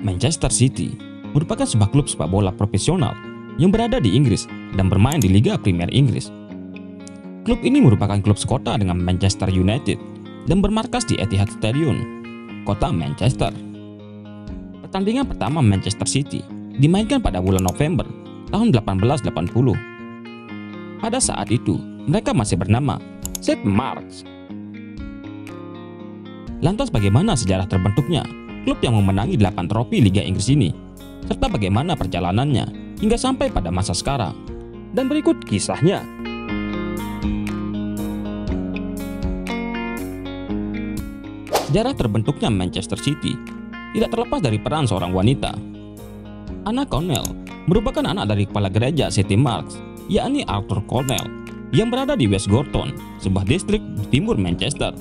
Manchester City merupakan sebuah klub sepak bola profesional yang berada di Inggris dan bermain di Liga Premier Inggris. Klub ini merupakan klub sekota dengan Manchester United dan bermarkas di Etihad Stadium, kota Manchester. Pertandingan pertama Manchester City dimainkan pada bulan November tahun 1880. Pada saat itu, mereka masih bernama St. Mark's. Lantas bagaimana sejarah terbentuknya klub yang memenangi 8 trofi Liga Inggris ini, serta bagaimana perjalanannya hingga sampai pada masa sekarang? Dan berikut kisahnya. Sejarah terbentuknya Manchester City tidak terlepas dari peran seorang wanita. Anna Cornell merupakan anak dari kepala gereja St. Mark's, yakni Arthur Cornell, yang berada di West Gorton, sebuah distrik di timur Manchester.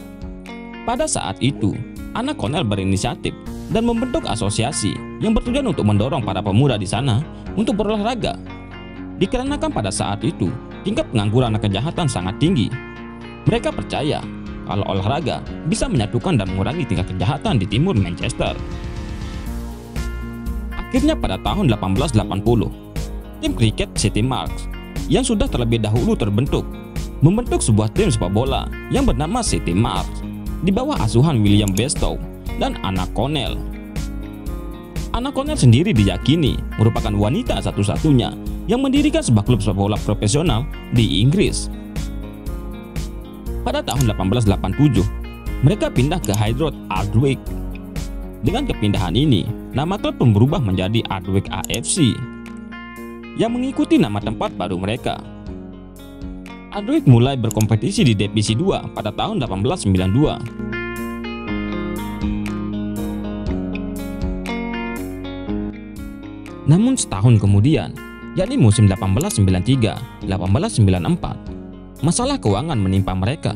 Pada saat itu, Anna Cornell berinisiatif dan membentuk asosiasi yang bertujuan untuk mendorong para pemuda di sana untuk berolahraga. Dikarenakan pada saat itu, tingkat pengangguran dan kejahatan sangat tinggi. Mereka percaya kalau olahraga bisa menyatukan dan mengurangi tingkat kejahatan di timur Manchester. Akhirnya pada tahun 1880, tim kriket St. Mark's yang sudah terlebih dahulu terbentuk, membentuk sebuah tim sepak bola yang bernama St. Mark's di bawah asuhan William Bestow dan Anna Cornell. Anna Cornell sendiri diyakini merupakan wanita satu-satunya yang mendirikan sebuah klub sepak bola profesional di Inggris. Pada tahun 1887, mereka pindah ke High Road Aldwych. Dengan kepindahan ini, nama klub pun berubah menjadi Aldwych AFC yang mengikuti nama tempat baru mereka. Aldwych mulai berkompetisi di Divisi 2 pada tahun 1892. Namun setahun kemudian, yakni musim 1893-1894, masalah keuangan menimpa mereka.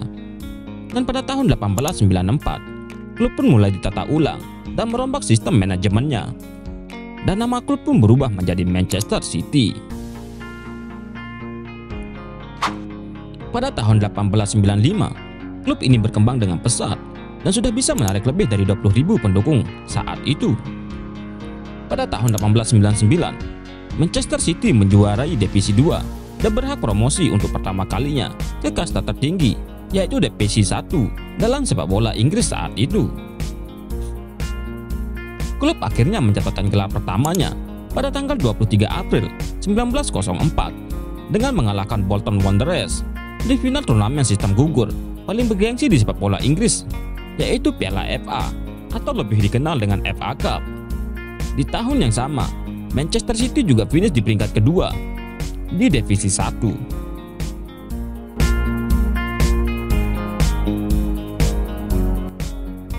Dan pada tahun 1894, klub pun mulai ditata ulang dan merombak sistem manajemennya. Dan nama klub pun berubah menjadi Manchester City. Pada tahun 1895, klub ini berkembang dengan pesat dan sudah bisa menarik lebih dari 20.000 pendukung saat itu. Pada tahun 1899, Manchester City menjuarai Divisi 2 dan berhak promosi untuk pertama kalinya ke kasta tertinggi, yaitu Divisi 1 dalam sepak bola Inggris saat itu. Klub akhirnya mencatatkan gelar pertamanya pada tanggal 23 April 1904 dengan mengalahkan Bolton Wanderers di final turnamen sistem gugur paling bergengsi di sepak bola Inggris, yaitu Piala FA atau lebih dikenal dengan FA Cup. Di tahun yang sama, Manchester City juga finish di peringkat kedua di Divisi 1.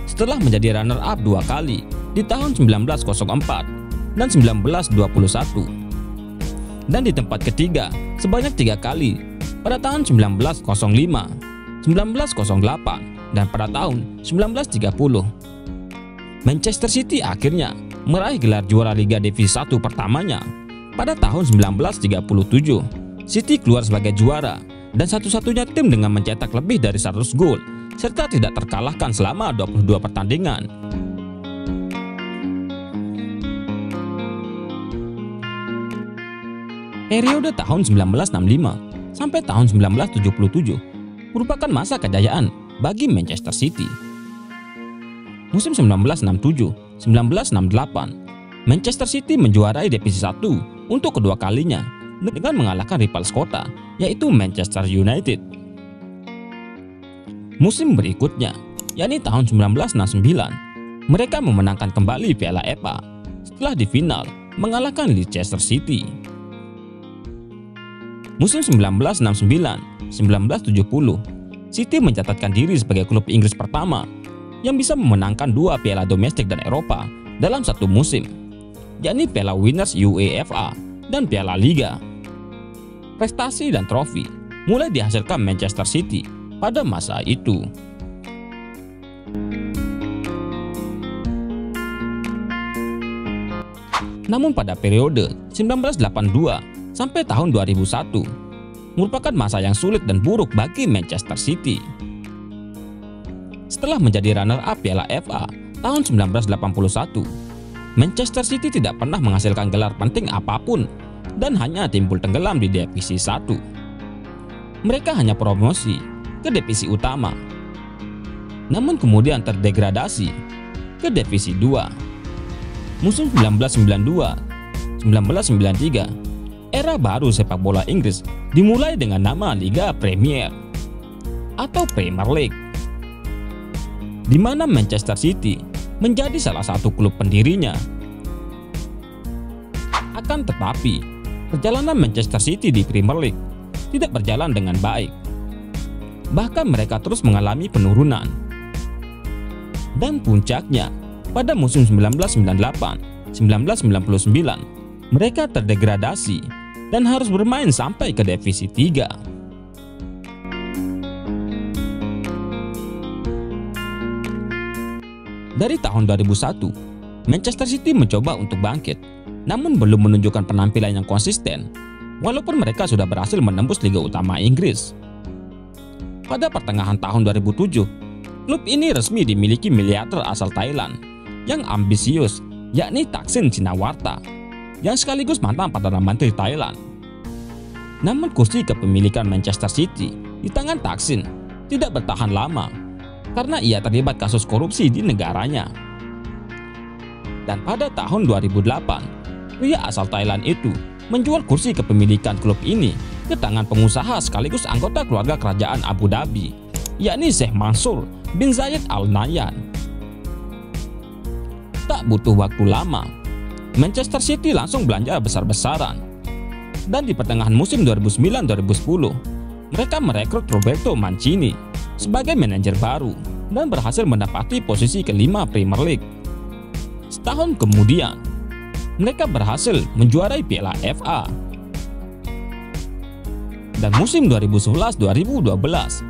Setelah menjadi runner-up 2 kali di tahun 1904 dan 1921, dan di tempat ketiga sebanyak 3 kali pada tahun 1905, 1908, dan pada tahun 1930. Manchester City akhirnya meraih gelar juara Liga Divisi 1 pertamanya. Pada tahun 1937, City keluar sebagai juara dan satu-satunya tim dengan mencetak lebih dari 100 gol serta tidak terkalahkan selama 22 pertandingan. Periode tahun 1965 sampai tahun 1977 merupakan masa kejayaan bagi Manchester City. Musim 1967-1968, Manchester City menjuarai Divisi 1 untuk kedua kalinya dengan mengalahkan rival sekota, yaitu Manchester United. Musim berikutnya, yakni tahun 1969, mereka memenangkan kembali Piala FA setelah di final mengalahkan Leicester City. Musim 1969-1970, City mencatatkan diri sebagai klub Inggris pertama yang bisa memenangkan 2 piala domestik dan Eropa dalam satu musim, yakni Piala Winners UEFA dan Piala Liga. Prestasi dan trofi mulai dihasilkan Manchester City pada masa itu. Namun pada periode 1982 sampai tahun 2001 merupakan masa yang sulit dan buruk bagi Manchester City. Setelah menjadi runner-up Piala FA tahun 1981, Manchester City tidak pernah menghasilkan gelar penting apapun dan hanya timbul tenggelam di divisi 1. Mereka hanya promosi ke divisi utama, namun kemudian terdegradasi ke divisi 2. Musim 1992-1993, era baru sepak bola Inggris dimulai dengan nama Liga Premier atau Premier League, di mana Manchester City menjadi salah satu klub pendirinya. Akan tetapi, perjalanan Manchester City di Premier League tidak berjalan dengan baik. Bahkan mereka terus mengalami penurunan. Dan puncaknya, pada musim 1998-1999, mereka terdegradasi dan harus bermain sampai ke divisi 3. Dari tahun 2001, Manchester City mencoba untuk bangkit, namun belum menunjukkan penampilan yang konsisten, walaupun mereka sudah berhasil menembus Liga Utama Inggris. Pada pertengahan tahun 2007, klub ini resmi dimiliki miliarder asal Thailand yang ambisius, yakni Thaksin Shinawatra, yang sekaligus mantan Perdana Menteri Thailand. Namun kursi kepemilikan Manchester City di tangan Thaksin tidak bertahan lama, karena ia terlibat kasus korupsi di negaranya. Dan pada tahun 2008, pria asal Thailand itu menjual kursi kepemilikan klub ini ke tangan pengusaha sekaligus anggota keluarga kerajaan Abu Dhabi, yakni Sheikh Mansur bin Zayed Al Nahyan. Tak butuh waktu lama, Manchester City langsung belanja besar-besaran. Dan di pertengahan musim 2009-2010, mereka merekrut Roberto Mancini sebagai manajer baru dan berhasil mendapati posisi kelima Premier League. Setahun kemudian, mereka berhasil menjuarai Piala FA. Dan musim 2011-2012,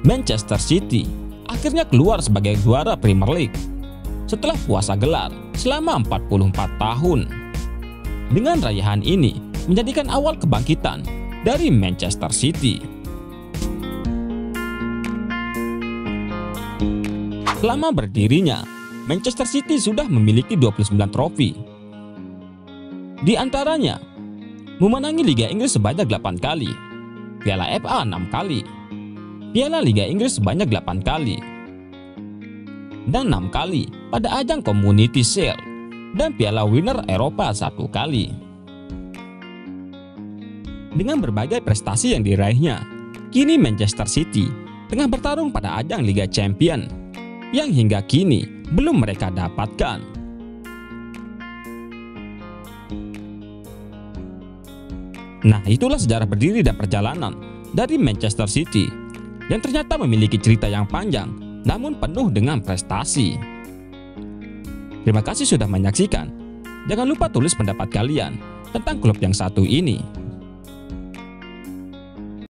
Manchester City akhirnya keluar sebagai juara Premier League setelah puasa gelar selama 44 tahun. Dengan raihan ini menjadikan awal kebangkitan dari Manchester City. Selama berdirinya, Manchester City sudah memiliki 29 trofi. Di antaranya, memenangi Liga Inggris sebanyak 8 kali, Piala FA 6 kali, Piala Liga Inggris sebanyak 8 kali, dan 6 kali pada ajang Community Shield dan Piala Winner Eropa 1 kali. Dengan berbagai prestasi yang diraihnya, kini Manchester City tengah bertarung pada ajang Liga Champion yang hingga kini belum mereka dapatkan. Nah, itulah sejarah berdiri dan perjalanan dari Manchester City yang ternyata memiliki cerita yang panjang namun penuh dengan prestasi. Terima kasih sudah menyaksikan. Jangan lupa tulis pendapat kalian tentang klub yang satu ini.